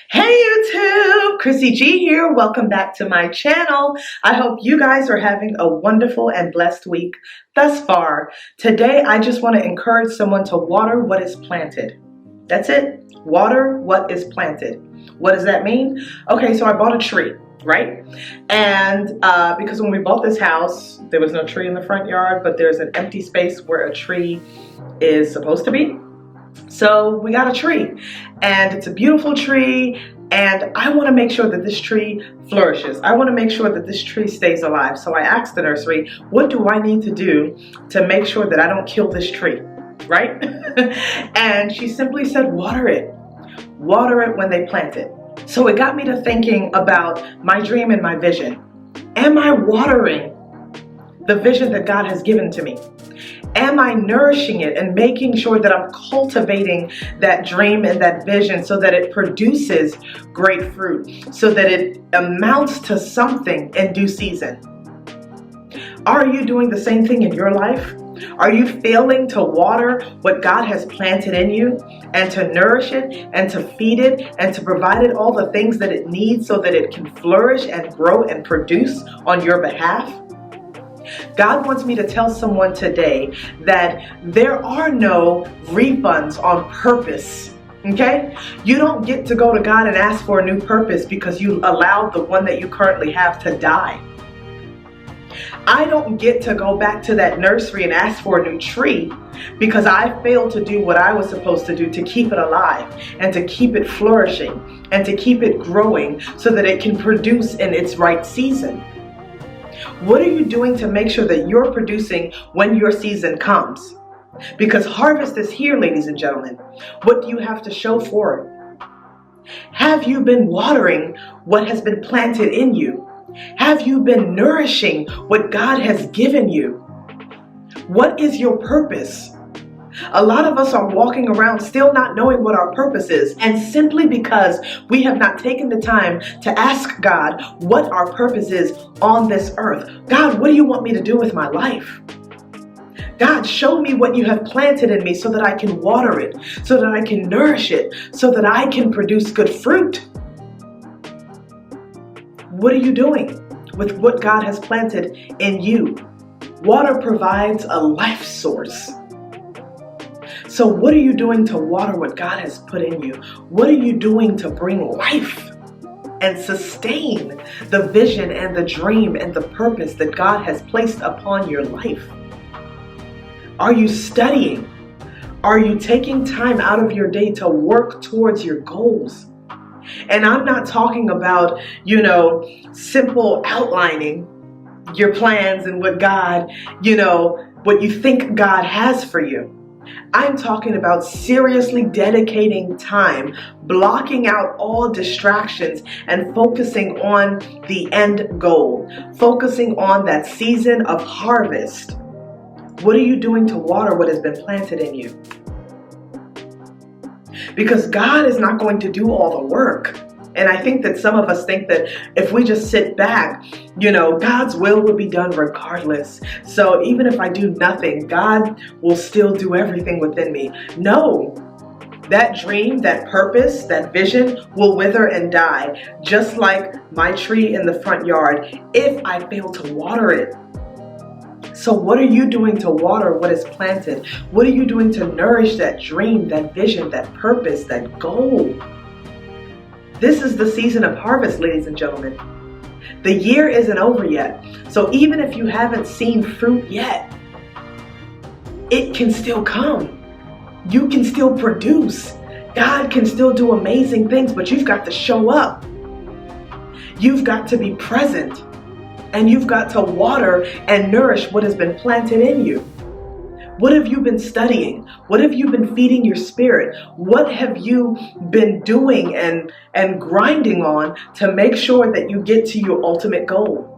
Hey YouTube, Chrissy G here. Welcome back to my channel. I hope you guys are having a wonderful and blessed week thus far. Today, I just want to encourage someone to water what is planted. That's it. Water what is planted. What does that mean? Okay, so I bought a tree, right? And because when we bought this house, there was no tree in the front yard, but there's an empty space where a tree is supposed to be. So we got a tree, and it's a beautiful tree, and I want to make sure that this tree flourishes. I want to make sure that this tree stays alive. So I asked the nursery, what do I need to do to make sure that I don't kill this tree, right? And she simply said, water it. Water it when they plant it. So it got me to thinking about my dream and my vision. Am I watering the vision that God has given to me? Am I nourishing it and making sure that I'm cultivating that dream and that vision so that it produces great fruit, so that it amounts to something in due season? Are you doing the same thing in your life? Are you failing to water what God has planted in you and to nourish it and to feed it and to provide it all the things that it needs so that it can flourish and grow and produce on your behalf? God wants me to tell someone today that there are no refunds on purpose, okay? You don't get to go to God and ask for a new purpose because you allowed the one that you currently have to die. I don't get to go back to that nursery and ask for a new tree because I failed to do what I was supposed to do to keep it alive and to keep it flourishing and to keep it growing so that it can produce in its right season. What are you doing to make sure that you're producing when your season comes? Because harvest is here, ladies and gentlemen. What do you have to show for it? Have you been watering what has been planted in you? Have you been nourishing what God has given you? What is your purpose? A lot of us are walking around still not knowing what our purpose is, and simply because we have not taken the time to ask God what our purpose is on this earth. God, what do you want me to do with my life? God, show me what you have planted in me so that I can water it, so that I can nourish it, so that I can produce good fruit. What are you doing with what God has planted in you? Water provides a life source. So what are you doing to water what God has put in you? What are you doing to bring life and sustain the vision and the dream and the purpose that God has placed upon your life? Are you studying? Are you taking time out of your day to work towards your goals? And I'm not talking about, simple outlining your plans and what God, what you think God has for you. I'm talking about seriously dedicating time, blocking out all distractions, and focusing on the end goal, focusing on that season of harvest. What are you doing to water what has been planted in you? Because God is not going to do all the work. And I think that some of us think that if we just sit back, God's will be done regardless. So even if I do nothing, God will still do everything within me. No, that dream, that purpose, that vision will wither and die, just like my tree in the front yard, if I fail to water it. So what are you doing to water what is planted? What are you doing to nourish that dream, that vision, that purpose, that goal? This is the season of harvest, ladies and gentlemen. The year isn't over yet. So even if you haven't seen fruit yet, it can still come. You can still produce. God can still do amazing things, but you've got to show up. You've got to be present. And you've got to water and nourish what has been planted in you. What have you been studying? What have you been feeding your spirit? What have you been doing and grinding on to make sure that you get to your ultimate goal?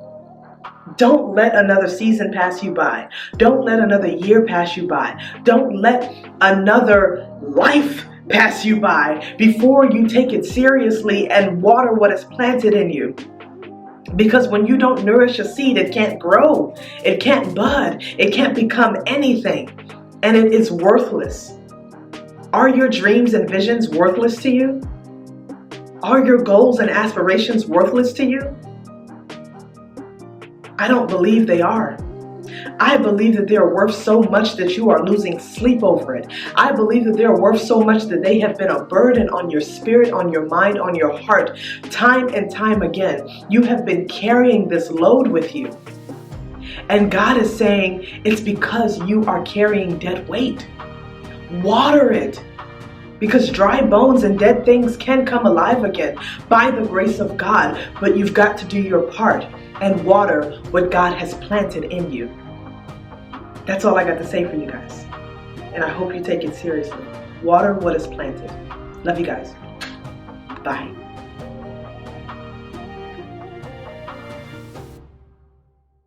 Don't let another season pass you by. Don't let another year pass you by. Don't let another life pass you by before you take it seriously and water what is planted in you. Because when you don't nourish a seed, it can't grow, it can't bud, it can't become anything, and it is worthless. Are your dreams and visions worthless to you? Are your goals and aspirations worthless to you? I don't believe they are. I believe that they are worth so much that you are losing sleep over it. I believe that they are worth so much that they have been a burden on your spirit, on your mind, on your heart. Time and time again, you have been carrying this load with you. And God is saying it's because you are carrying dead weight. Water it. Because dry bones and dead things can come alive again by the grace of God. But you've got to do your part and water what God has planted in you. That's all I got to say for you guys. And I hope you take it seriously. Water what is planted. Love you guys. Bye.